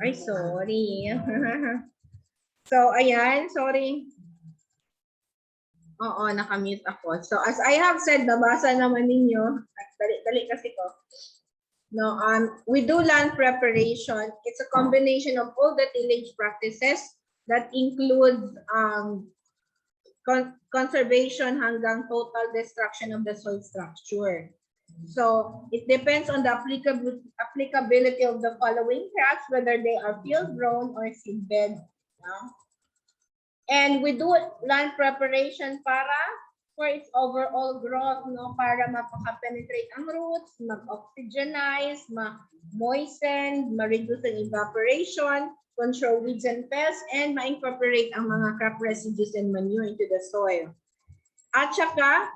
Ay, sorry. So, ayan, sorry. Oo, nakamute ako. So, as I have said, nabasa naman ninyo. Dali kasi ko. No, we do land preparation. It's a combination of all the tillage practices that includes conservation hanggang total destruction of the soil structure. So it depends on the applicability of the following crops, whether they are field grown or seedbed. And we do land preparation para for its overall growth, no? Para mapaka-penetrate ang roots, mag-oxygenize, ma-moisten, ma-reduce ang evaporation, control weeds and pests, and ma-incorporate ang mga crop residues and manure into the soil. At saka,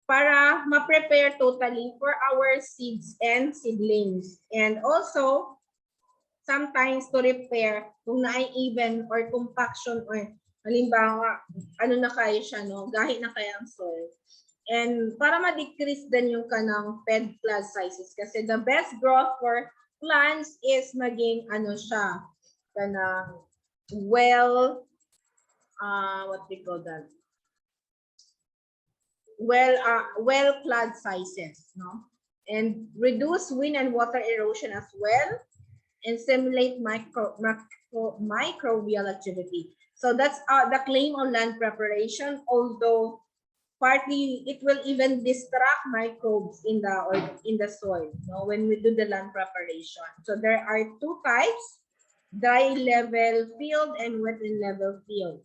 para ma-prepare totally for our seeds and seedlings. And also, sometimes to repair kung na-even or compaction or halimbawa, ano na kaya siya, no? Gahi na kaya ang soil. And para ma-decrease din yung kanang ped plant sizes kasi the best growth for plants is maging ano siya, kanang well, what we call that? Well plant sizes, no? And reduce wind and water erosion as well, and stimulate microbial activity. So that's the claim on land preparation, although partly it will even distract microbes in the soil, no, when we do the land preparation. So there are two types, dry level field and wet level field.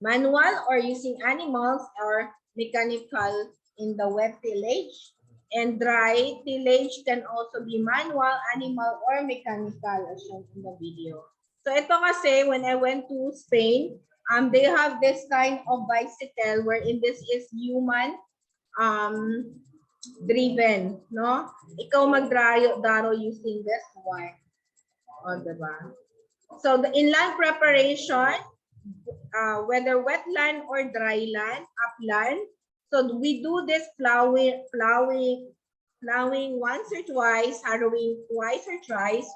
Manual or using animals or mechanical in the wet tillage. And dry tillage can also be manual, animal, or mechanical as shown in the video. So ito kasi, when I went to Spain, they have this kind of bicycle wherein this is human driven, no? Ikaw magdaro using this one. O, diba? So the inland preparation, whether wetland or dry land, upland. So we do this plowing once or twice, harrowing twice or thrice,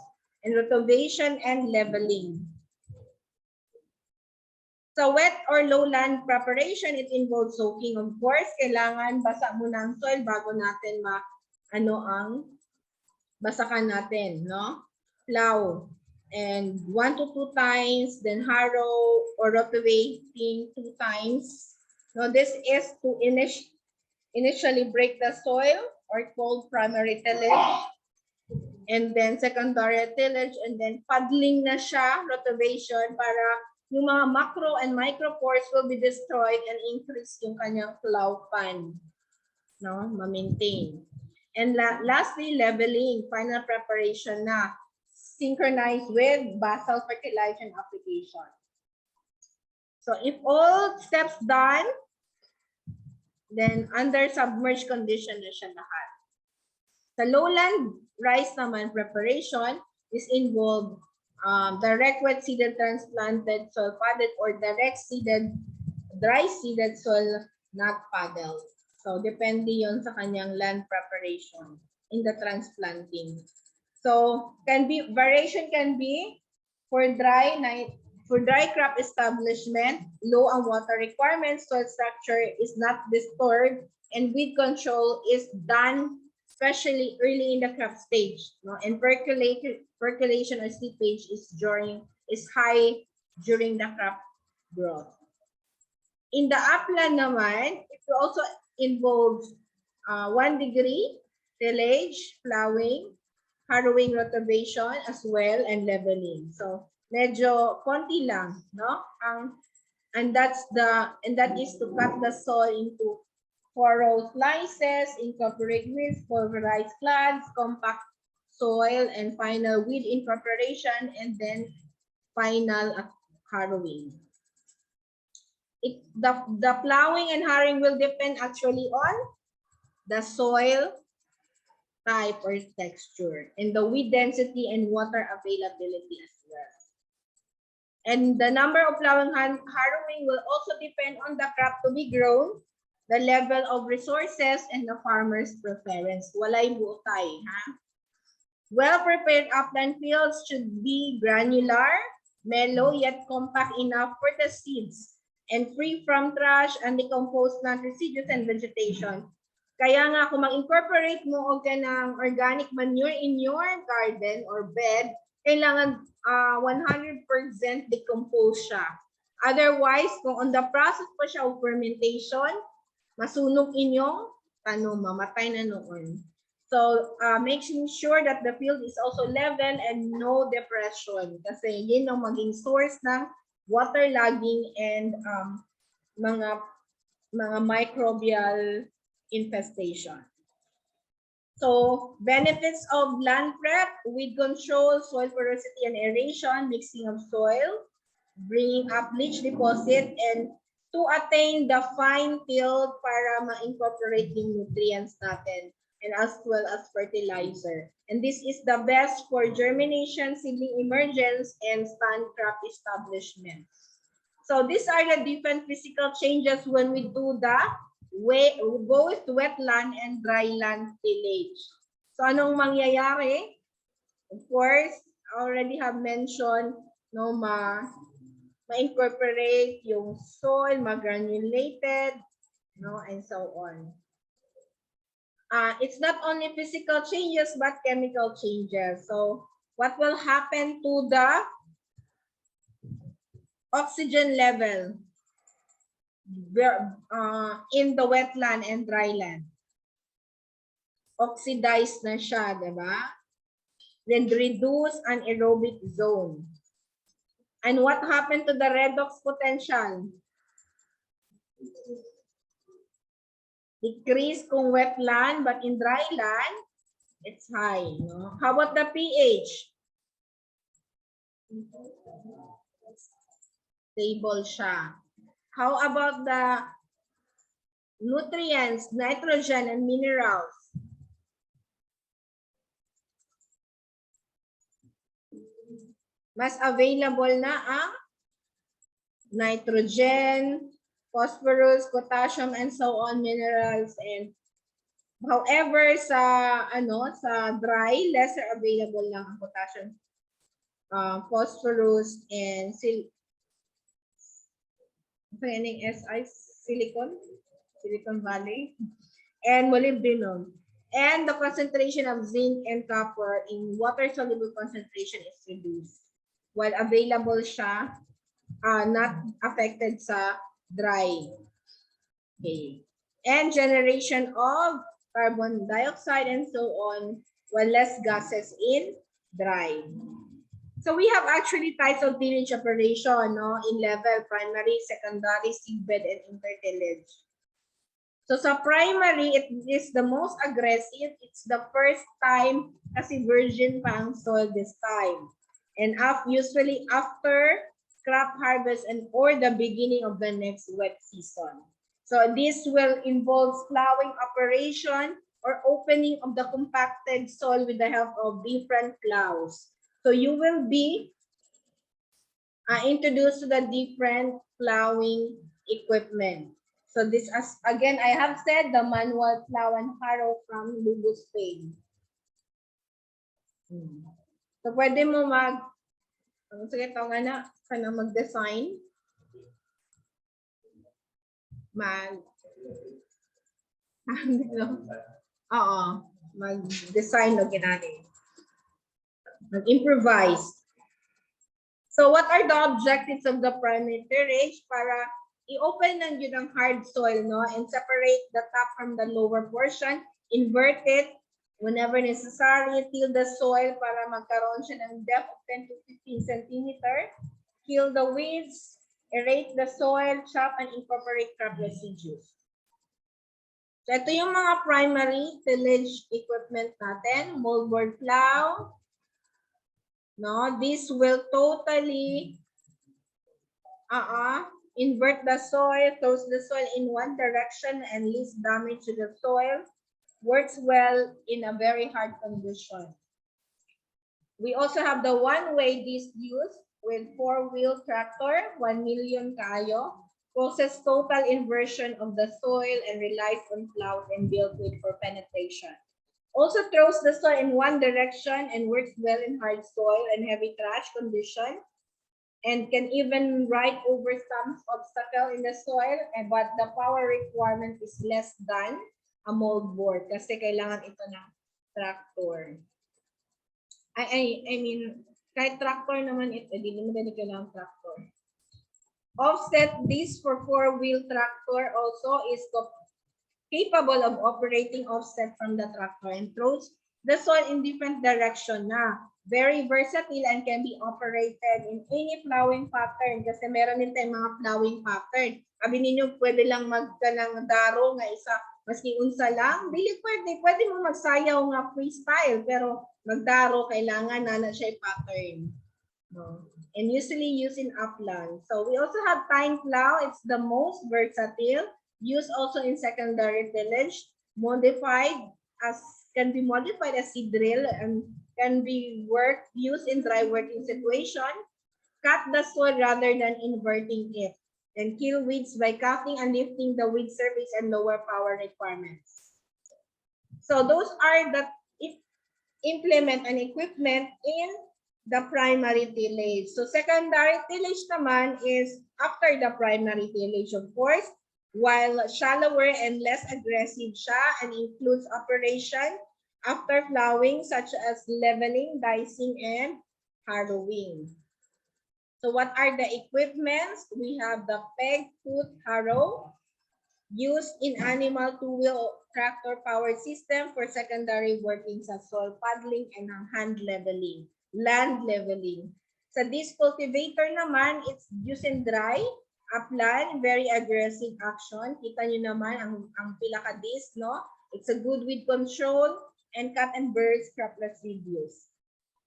and rotation and leveling. So wet or lowland preparation, it involves soaking. Of course, kailangan basa muna ang soil bago natin basakan natin, no? Plow. And 1 to 2 times, then harrow or rotating 2 times. Now this is to initially break the soil or called primary tillage. And then secondary tillage, and then paddling na siya, rotation, para yung mga macro and micro pores will be destroyed and increase yung kanyang plow pan, no, ma-maintain. And lastly, leveling, final preparation na, synchronized with basal fertilization application. So if all steps done, then under submerged condition na siya lahat. Sa lowland rice naman preparation is involved direct wet seeded transplanted soil padded or direct seeded dry seeded soil not paddled. So depende yon sa kanyang land preparation in the transplanting. So variation can be for dry crop establishment, low ang water requirements, soil structure is not disturbed, and weed control is done especially early in the crop stage, no? And percolation or seepage is high during the crop growth. In the upland naman, it also involves 1 degree tillage, plowing, harrowing, rotation as well, and leveling. So medyo konti lang, no? And that is to cut the soil into furrow slices, incorporate weeds, pulverized clads, compact soil, and final weed incorporation, and then final harrowing. The plowing and harrowing will depend actually on the soil type or texture, and the weed density and water availability as well. And the number of plowing and harrowing will also depend on the crop to be grown, the level of resources, and the farmer's preference. Walay buotay, ha? Well-prepared upland fields should be granular, mellow, yet compact enough for the seeds, and free from trash and decomposed plant residues and vegetation. Kaya nga kung mag-incorporate mo og kanang organic manure in your garden or bed, kailangan 100% decompose siya. Otherwise, kung on the process pa siya of fermentation, masunog inyong tanom, mamatay na noon. So, making sure that the field is also level and no depression. Kasi yun ang maging source ng waterlogging and mga microbial infestation. So, benefits of land prep: weed control, soil porosity and aeration, mixing of soil, bringing up leach deposit, and to attain the fine field para ma-incorporate yung nutrients natin, and as well as fertilizer. And this is the best for germination, seedling emergence, and stand crop establishment. So these are the different physical changes when we do the both wetland and dryland tillage. So anong mangyayari? Of course, I already have mentioned, no, ma-incorporate yung soil, ma-granulated, no, and so on. It's not only physical changes, but chemical changes. So what will happen to the oxygen level in the wetland and dryland? Oxidized na siya, diba? Then reduce anaerobic zone. And what happened to the redox potential? Decrease kung wetland, but in dryland, it's high. No? How about the pH? Stable siya. How about the nutrients, nitrogen, and minerals? Mas available na ang nitrogen, phosphorus, potassium, and so on, minerals. And however, sa dry, lesser available lang ang potassium, phosphorus, and Silicon Valley, and molybdenum. And the concentration of zinc and copper in water-soluble concentration is reduced, while available siya, not affected sa dry. Okay. And generation of carbon dioxide and so on, while less gases in dry. So we have actually types of tillage operation, no, in level: primary, secondary, seedbed, and intertillage. So sa primary, it is the most aggressive. It's the first time kasi virgin pa ang soil this time. And usually after crop harvest and or the beginning of the next wet season. So this will involve plowing operation or opening of the compacted soil with the help of different plows. So you will be introduced to the different plowing equipment. So this, as again, I have said, the manual plow and harrow from Lugo, Spain. So pwede mo mag-design. Mag-design o ginani. Mag-improvise. So what are the objectives of the primary tillage? Para i-open lang yun ang hard soil, no, and separate the top from the lower portion, invert it whenever necessary, till the soil para magkaroon siya ng depth of 10 to 15 centimeter, kill the weeds, aerate the soil, chop, and incorporate crop residues. So ito yung mga primary tillage equipment natin: moldboard plow. No, this will totally invert the soil, throws the soil in one direction and least damage to the soil. Works well in a very hard condition. We also have the one-way disc use with 4-wheel tractor, 1 million kayo, causes total inversion of the soil and relies on plows and built with for penetration. Also throws the soil in one direction and works well in hard soil and heavy trash condition, and can even ride over some obstacle in the soil, but the power requirement is less than a moldboard kasi kailangan ito ng tractor. I mean, kahit tractor naman ito, hindi naman din kailangan tractor. Offset this for four-wheel tractor also is capable of operating offset from the tractor and throws the soil in different direction na. Very versatile and can be operated in any plowing pattern kasi meron din tayong mga plowing pattern. Sabi ninyo, pwede lang magka ng daro nga isa, maski unsa lang. Dili pwede. Pwede mo magsayaw nga freestyle, pero magdaro, kailangan na siya pattern. No? And usually used in upland. So we also have time plow. It's the most versatile. Used also in secondary tillage. Can be modified as seed drill and can be used in dry working situation. Cut the soil rather than inverting it. And kill weeds by cutting and lifting the weed surface and lower power requirements. So those are the implement and equipment in the primary tillage. So secondary tillage naman is after the primary tillage, of course, while shallower and less aggressive siya and includes operation after plowing such as leveling, dicing, and harrowing. So what are the equipments? We have the peg foot harrow used in animal two-wheel tractor powered system for secondary workings as soil paddling and hand leveling, land leveling. Sa disc cultivator naman, it's used in dry, upland, very aggressive action. Kita nyo naman ang pinaka-disc, no? It's a good weed control and cut and burn crop residues.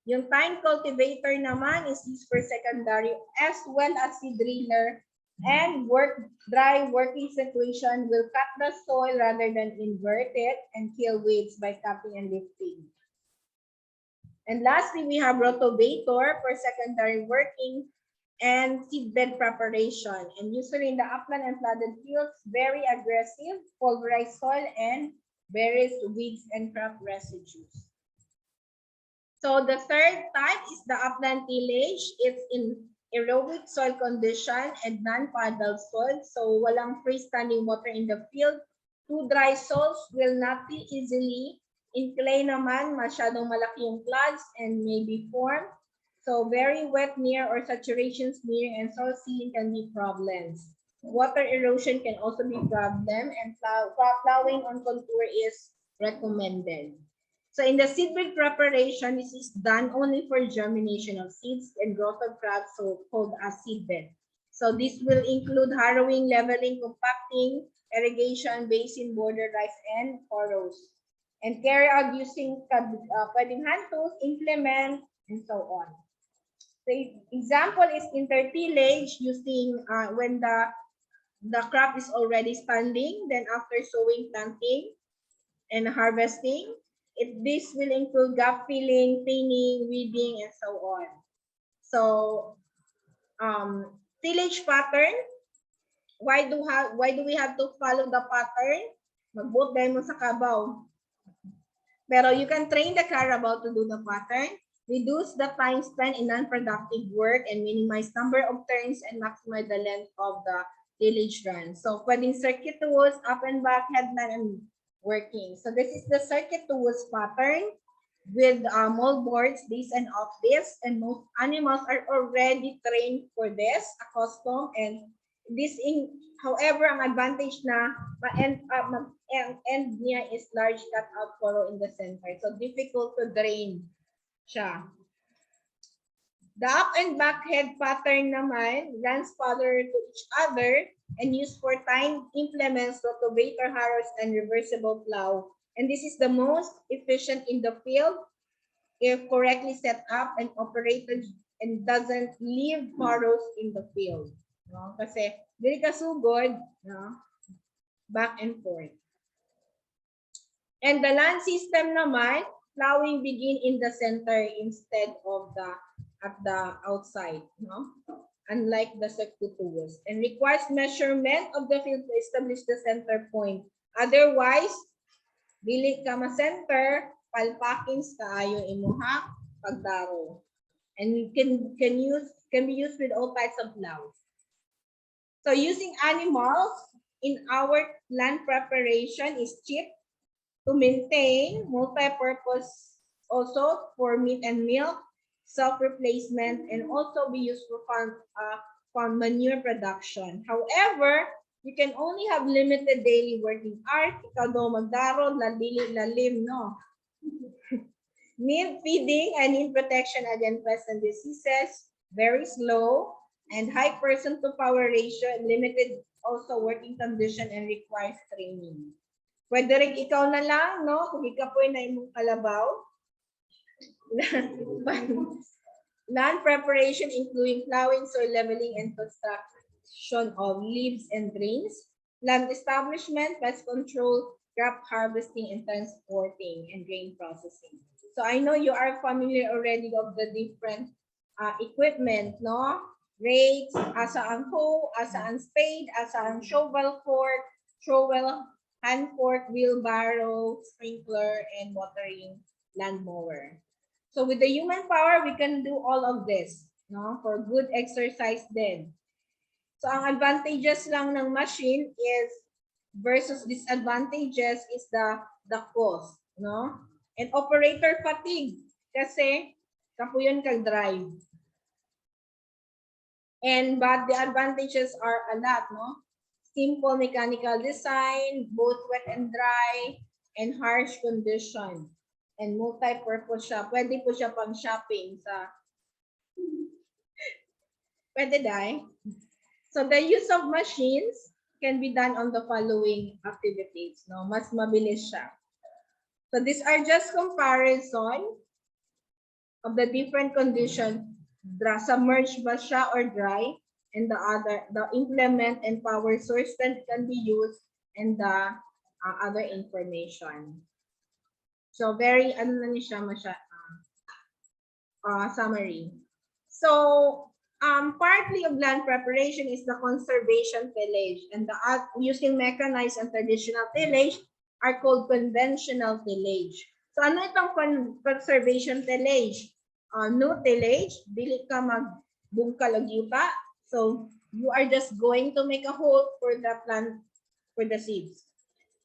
Yung time cultivator naman is used for secondary as well as seed driller and dry working situation will cut the soil rather than invert it and kill weeds by cutting and lifting. And lastly, we have rotavator for secondary working and seedbed preparation. And usually in the upland and flooded fields, very aggressive, pulverized soil, and various weeds and crop residues. So the third type is the upland tillage. It's in aerobic soil condition and non-paddle soil. So walang freestanding water in the field. Too dry soils will not be easily. In clay naman, masyadong malaki yung floods and may be formed. So very wet near or saturation smearing and soil sealing can be problems. Water erosion can also be problem, and plowing on contour is recommended. So in the seedbed preparation, this is done only for germination of seeds and growth of crops, so called as seedbed. So this will include harrowing, leveling, compacting, irrigation, basin, border rise, and furrows. And carry out using pwedeng hand tools, implement, and so on. The example is intertillage using when the crop is already standing, then after sowing, planting, and harvesting. This will include gap filling, thinning, weeding, and so on. So, tillage pattern. Why do we have to follow the pattern? Mag-boot dahil mo sa kabaw. Pero you can train the Carabao to do the pattern, reduce the time spent in non-productive work, and minimize number of turns and maximize the length of the tillage run. So, pwedeng circuit tools, up and back, headland, and working. So, this is the circuit tools pattern with mold boards, this and off this, and most animals are already trained for this, accustomed, and this however, ang advantage na end niya is large cutout furrow in the center. So difficult to drain siya. The up and back head pattern naman runs parallel to each other and used for time implements, rotavator harrows, and reversible plow. And this is the most efficient in the field if correctly set up and operated and doesn't leave furrows in the field. No? Kasi dili ka sugod, no? Back and forth. And the land system naman, plowing begin in the center instead of at the outside, no? Unlike the circuit tools, and requires measurement of the field to establish the center point. Otherwise, Dili ka ma-center, palpakins kaayo imuha pagdaro. And you can be used with all types of flour. So using animals in our land preparation is cheap to maintain, multi-purpose also for meat and milk, self-replacement, and also be used for farm manure production. However, you can only have limited daily working hours. Ikaw daw magdaro, lalim, no? Need feeding and need protection against pests and diseases, very slow, and high person to power ratio, limited also working condition and requires training. Pwede rin ikaw na lang, no? Kung ikaw po na imong kalabaw. Land preparation including plowing, soil leveling, and construction of leaves and drains. Land establishment, pest control, crop harvesting, and transporting, and grain processing. So I know you are familiar already of the different equipment, no? Rakes, asa ang hoe, asa ang spade, asa ang shovel fork, shovel, hand fork, wheelbarrow, sprinkler, and watering lawnmower. So with the human power, we can do all of this, no? For good exercise then. So ang advantages lang ng machine is versus disadvantages is the cost, no? And operator fatigue kasi kapuyon kag drive. But the advantages are a lot, no? Simple mechanical design, both wet and dry, and harsh condition. And multi-purpose siya. Pwede po siya pang shopping sa... Pwede dai. So the use of machines can be done on the following activities, no? Mas mabilis siya. So these are just comparison of the different conditions. Submerged ba siya or dry? And the implement and power source can be used, and the other information. So very ano na siya summary. So partly of land preparation is the conservation tillage, and the using mechanized and traditional tillage are called conventional tillage. So ano itong conservation tillage? No tillage, dili ka magbungkal og yuta. So you are just going to make a hole for the plant, for the seeds.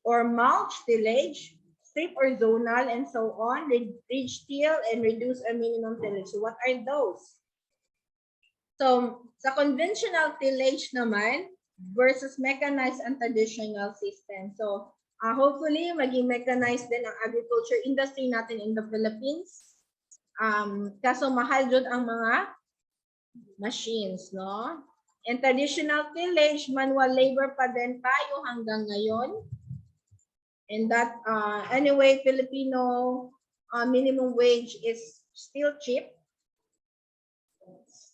Or mulch tillage, strip or zonal, and so on. Ridge till and reduce or minimum tillage. So what are those? So sa conventional tillage naman versus mechanized and traditional system. So hopefully maging mechanized din ang agriculture industry natin in the Philippines. Kaso mahal jud ang mga machines, no? And traditional tillage, manual labor pa din tayo hanggang ngayon. And that, anyway, Filipino minimum wage is still cheap.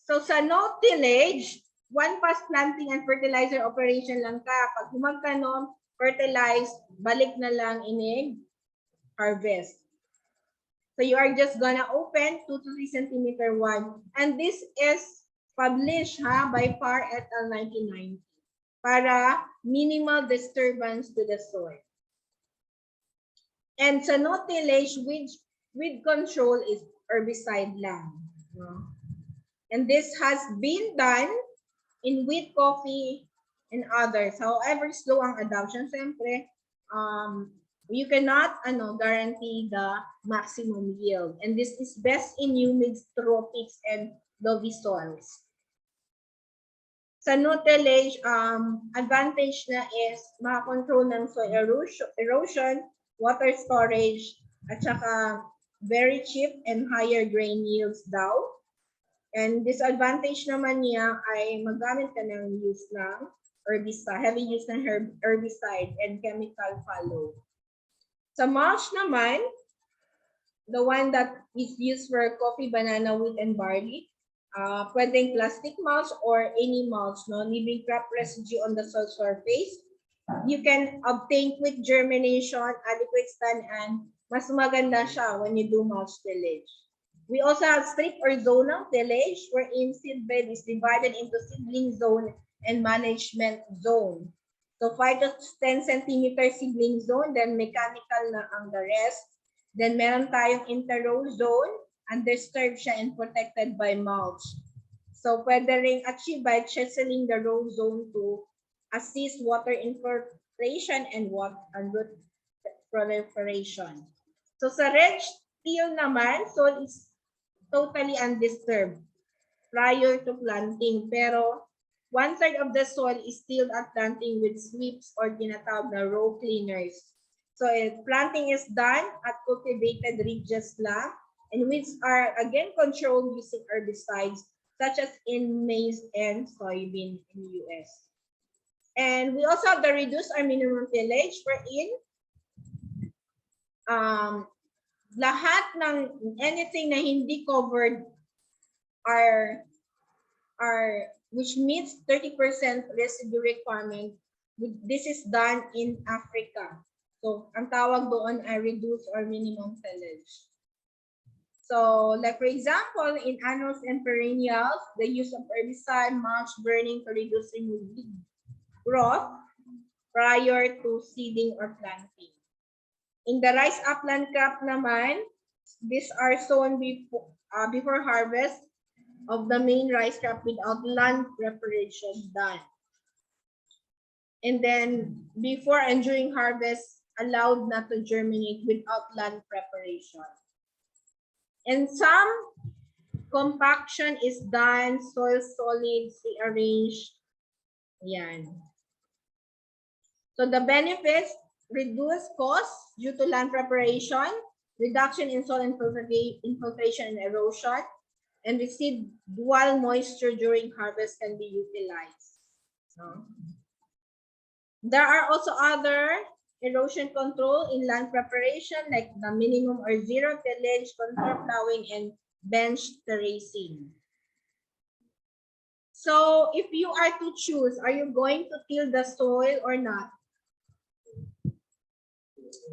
So sa no tillage, one pass planting and fertilizer operation lang ka. Pag humagka no, fertilize, balik na lang inig, harvest. So you are just gonna open 2 to 3 centimeter wide. And this is published by FAR et al. 1990 para minimal disturbance to the soil. And sa no tillage with control is herbicide lang. No? And this has been done in wheat, coffee, and others. However, slow ang adoption, siyempre, you cannot guarantee the maximum yield. And this is best in humid tropics and loamy soils. Sa no tillage, advantage na is makakontrol ng soil erosion, water storage, at saka very cheap and higher grain yields daw. And disadvantage naman niya ay magamit ka ng use ng herbicide, heavy use ng herbicide and chemical follow. Sa mulch naman, the one that is used for coffee, banana, wheat, and barley, pwedeng plastic mulch or any mulch, no? Leaving crop residue on the soil surface. You can obtain quick germination, adequate stand, and mas maganda siya when you do mulch tillage. We also have strip or zonal tillage, wherein seedbed is divided into seedling zone and management zone. So 5 to 10 centimeter seedling zone, then mechanical na ang the rest. Then meron tayong interrow zone, undisturbed siya and protected by mulch. So pwede ring achieve by chiseling the row zone to assist water infiltration and root proliferation. So sa red till naman, soil is totally undisturbed prior to planting. Pero 1/3 of the soil is still at planting with sweeps or tinatawag na row cleaners. So if planting is done at cultivated ridges lang, and which are again controlled using herbicides such as in maize and soybean in the US. And we also have the reduce or minimum tillage wherein lahat ng anything na hindi covered are which meets 30% residue requirement. This is done in Africa. So ang tawag doon ay reduce or minimum tillage. So like for example, in annuals and perennials, the use of herbicide, mulch, burning to reduce weed growth prior to seeding or planting. In the rice upland crop naman, these are sown before harvest of the main rice crop without land preparation done. And then before and during harvest, allowed not to germinate without land preparation. And some compaction is done, soil solids rearranged. Yan. So the benefits, reduce costs due to land preparation, reduction in soil infiltration and erosion, and residual moisture during harvest can be utilized. No? There are also other erosion control in land preparation like the minimum or zero tillage, contour plowing, and bench terracing. So if you are to choose, are you going to till the soil or not?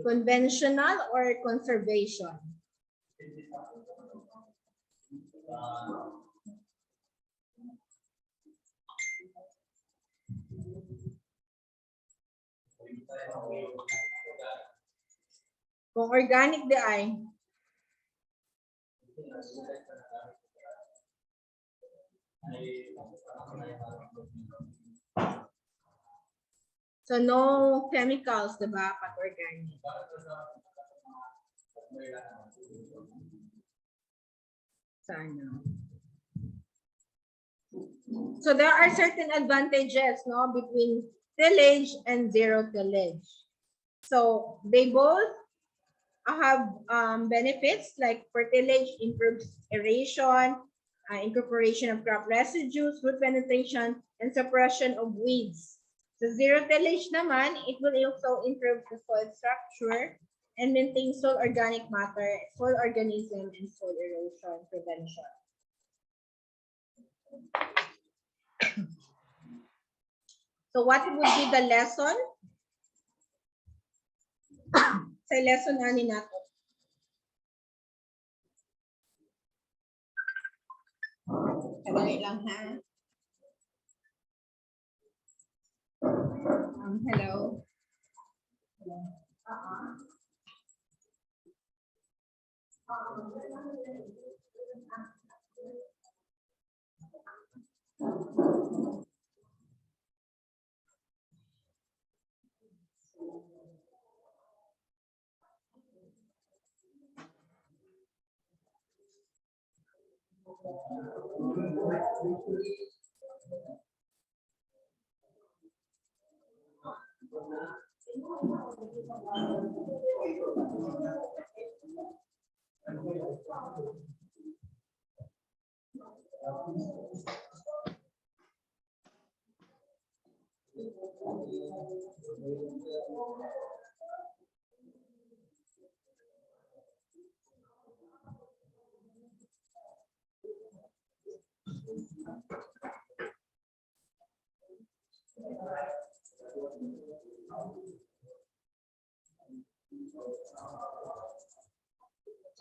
Conventional or conservation? Kung organic di ay. So no chemicals, diba? Pag organic. Sana. So there are certain advantages, no, between tillage and zero tillage. So they both have benefits like for tillage improves aeration, incorporation of crop residues, root penetration, and suppression of weeds. So zero tillage naman, it will also improve the soil structure and maintain soil organic matter, soil organism, and soil erosion prevention. So what would be the lesson? Sa lesson ani nato. Kadali lang ha. Hello.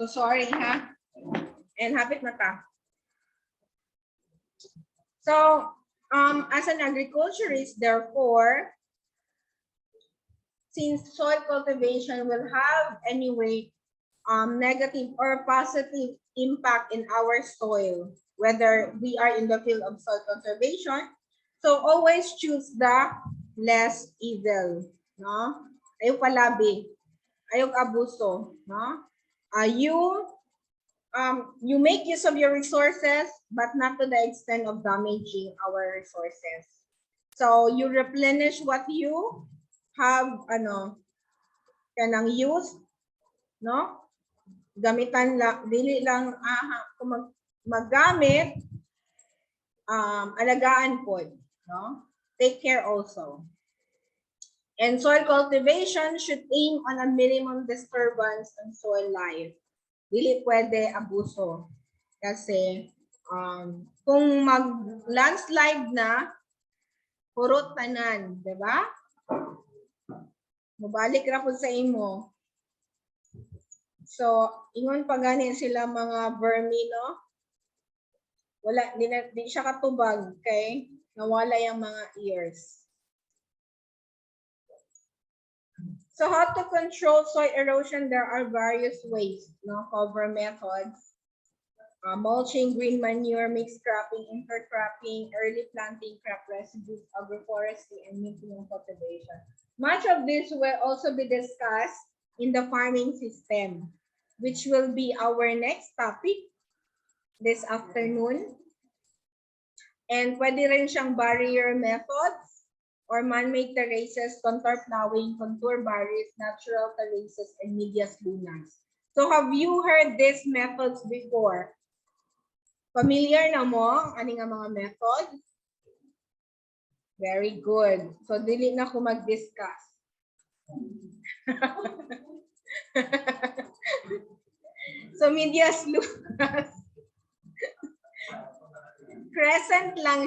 So sorry ha. And hapit na ta. So as an agriculturist, therefore, since soil cultivation will have anyway negative or positive impact in our soil, whether we are in the field of soil conservation. So always choose the less evil, no? Ayok palabi, ayok abuso, no? You make use of your resources, but not to the extent of damaging our resources. So you replenish what you have, kanang use, no? Gamitan lang, dili lang kung maggamit, alagaan po, no? Take care also. And soil cultivation should aim on a minimum disturbance on soil life. Dili pwede abuso. Kasi kung mag-landslide na, purot tanan, di ba? Mabalik ra po sa imo. So, ingon pa gani sila mga vermi, no? Wala, di siya katubag, okay? Nawala yung mga ears. So how to control soil erosion? There are various ways, no? Cover methods, mulching, green manure, mixed cropping, intercropping, early planting, crop residues, agroforestry, and minimum cultivation. Much of this will also be discussed in the farming system, which will be our next topic this afternoon. And pwede rin siyang barrier methods or man-made terraces, contour plowing, contour barriers, natural terraces, and medias lunas. So have you heard these methods before? Familiar na mo ani nga mga methods? Very good. So dili na ko mag-discuss. So medias lunas. Crescent lang.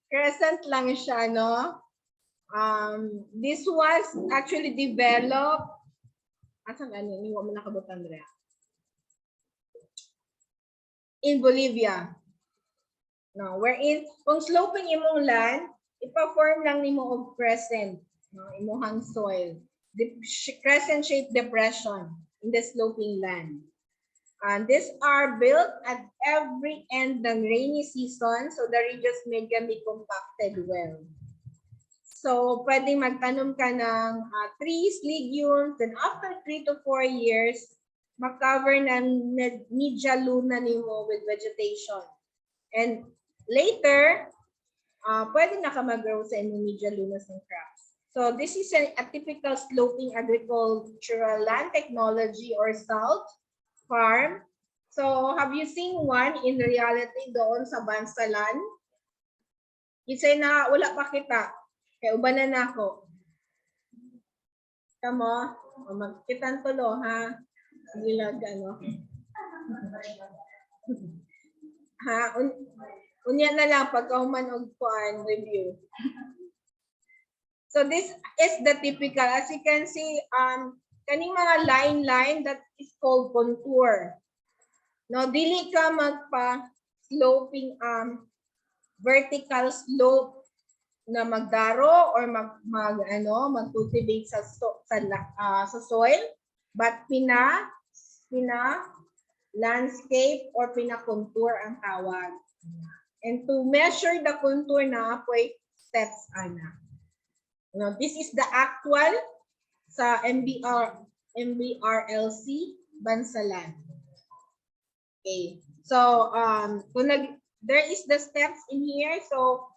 Crescent lang siya, no? This was actually developed. Asan ano? Hindi mo nakabutan rin. In Bolivia. No, wherein kung sloping imong land, ipa-form lang nimo og crescent, no, imong soil. The crescent shaped depression in the sloping land. And these are built at every end ng rainy season, so the ridges may be compacted well. So pwedeng magtanom ka ng trees, legumes, and after 3 to 4 years, mag-cover ng media luna nimo with vegetation. And later, pwede na ka mag-grow sa media lunas ng crops. So this is a typical sloping agricultural land technology or SALT farm. So have you seen one in reality doon sa Bansalan? Isay na wala pa kita. Kaya ubanan na ako. Tamo, magkitan tulo ha. Gilag ano. Ha, unya na lang pagkahuman og kuan review. So this is the typical, as you can see, kaning mga line that is called contour. No, dili ka magpa sloping vertical slope na magdaro or mag-cultivate sa soil, but pina landscape or pina-contour ang tawag. And to measure the contour na apoy steps ana. Now, this is the actual sa MBRLC Bansalan. Okay. So, there is the steps in here. So,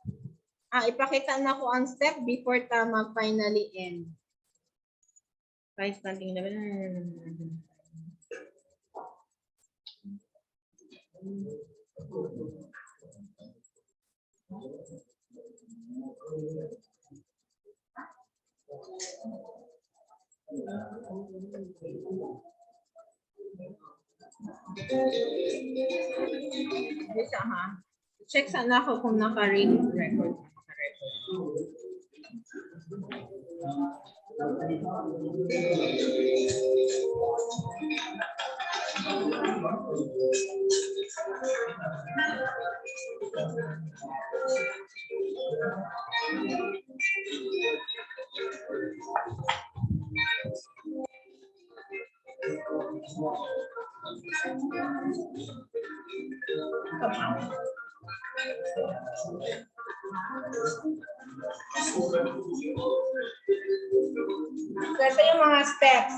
ipakita na ko ang step before ta mag-finally end. Guys, natin na. Bisa ha. Check sana ako kung naka-record. Ito yung mga steps.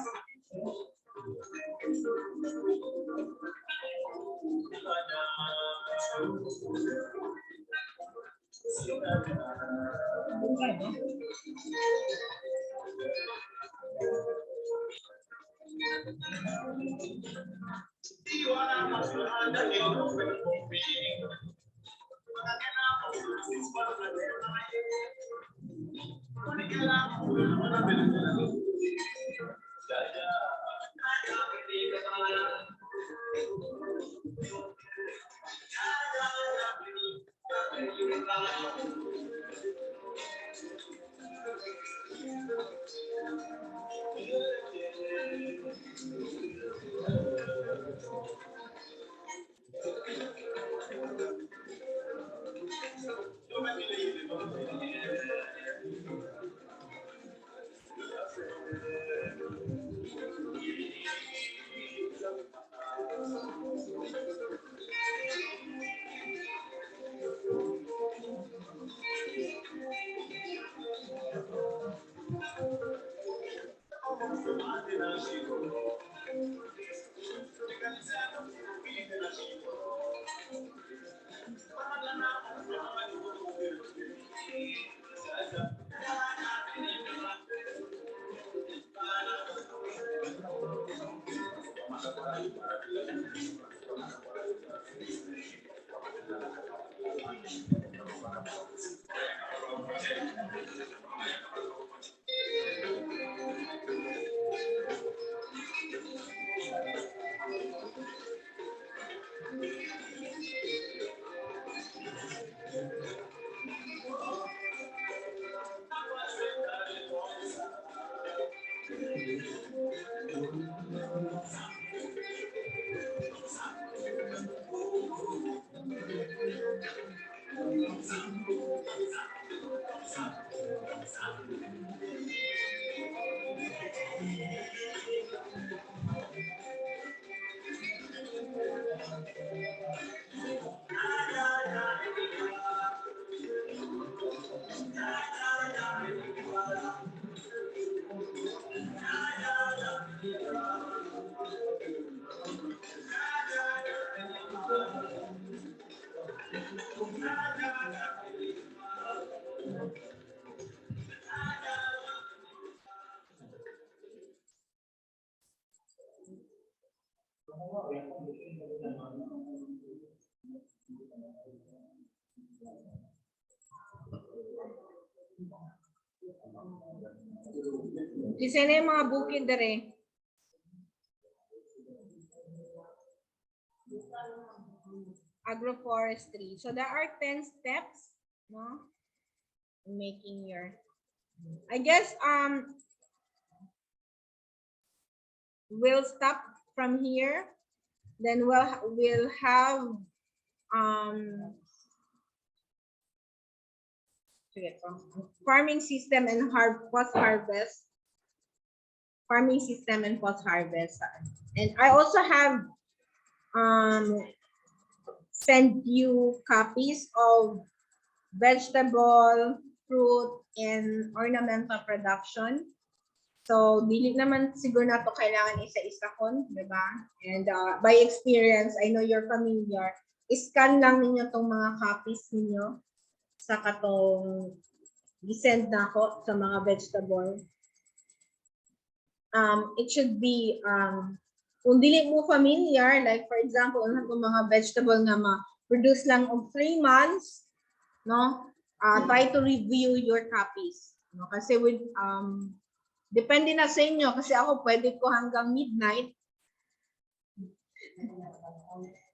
Isa na yung mga bukid dere. Agroforestry. So there are 10 steps, no? In making your, I guess we'll stop from here. Then we'll have farming system and post-harvest. Farming system and post-harvest. And I also have send you copies of vegetable, fruit, and ornamental production. So, dili naman siguro na to kailangan isa-isa kon, di ba? And by experience, I know you're familiar. I-scan lang ninyo tong mga copies ninyo sa katong i-send na ako sa mga vegetable. It should be kung dili mo familiar, like for example, ang mga vegetable nga ma-produce lang of 3 months, no? Try to review your copies, no? Kasi with depende na sa inyo kasi ako pwede ko hanggang midnight.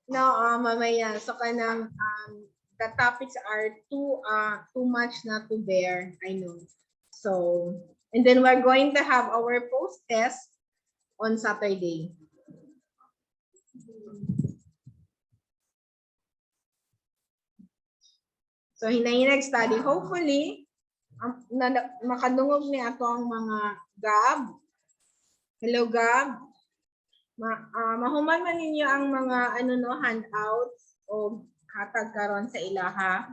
No, mamaya so kanang the topics are too much not to bear, I know. So, and then we're going to have our post test on Saturday. So, hinahinag study. Hopefully, makadungog ni ato ang mga Gab. Hello, Gab. Mahuman man ninyo ang mga ano no handouts o hatag karon sa ilaha.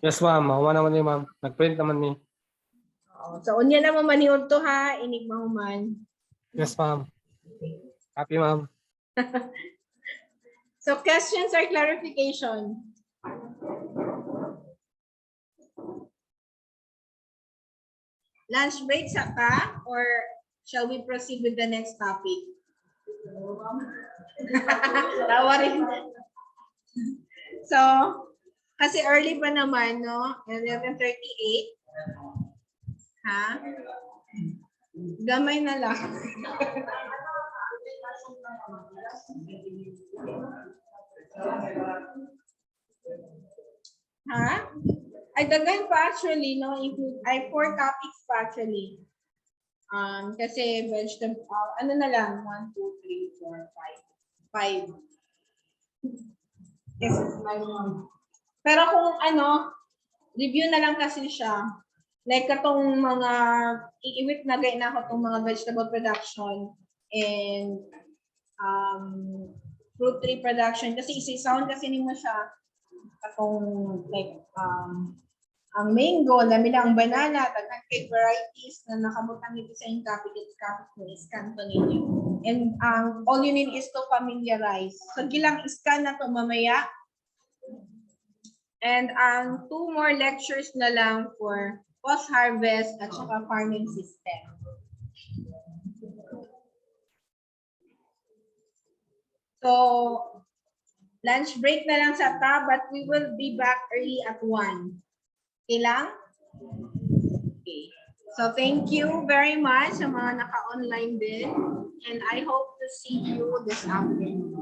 Yes, ma'am. Mahuman naman ni ma'am. Nag-print naman ni. So unya na mo maniud to ha, inig mahuman. Yes, ma'am. Happy, ma'am. So questions or clarification? Lunch break sa ka or shall we proceed with the next topic? Tawa rin. So, kasi early pa naman, no? 11:38. Ha? Gamay na lang. Ha? Ay, dagan pa actually, no? Include, ay, 4 topics pa actually. Kasi vegetable, ano na lang, 1, 2, 3, 4, 5. 5. Yes, pero kung ano, review na lang kasi siya. Like katong mga, iiwit na gaya na ako itong mga vegetable production and fruit tree production. Kasi isi-sound kasi nimo siya katong like ang mango, dami na ang banana, daghang kay varieties na nakabutang ito sa inyong copy mo, scan to ninyo. And all you need is to familiarize. So gilang scan na to mamaya. And 2 more lectures na lang for post-harvest at saka farming system. So, lunch break na lang sa ta, but we will be back early at 1. Okay lang? Okay. So, thank you very much sa mga naka-online din. And I hope to see you this afternoon.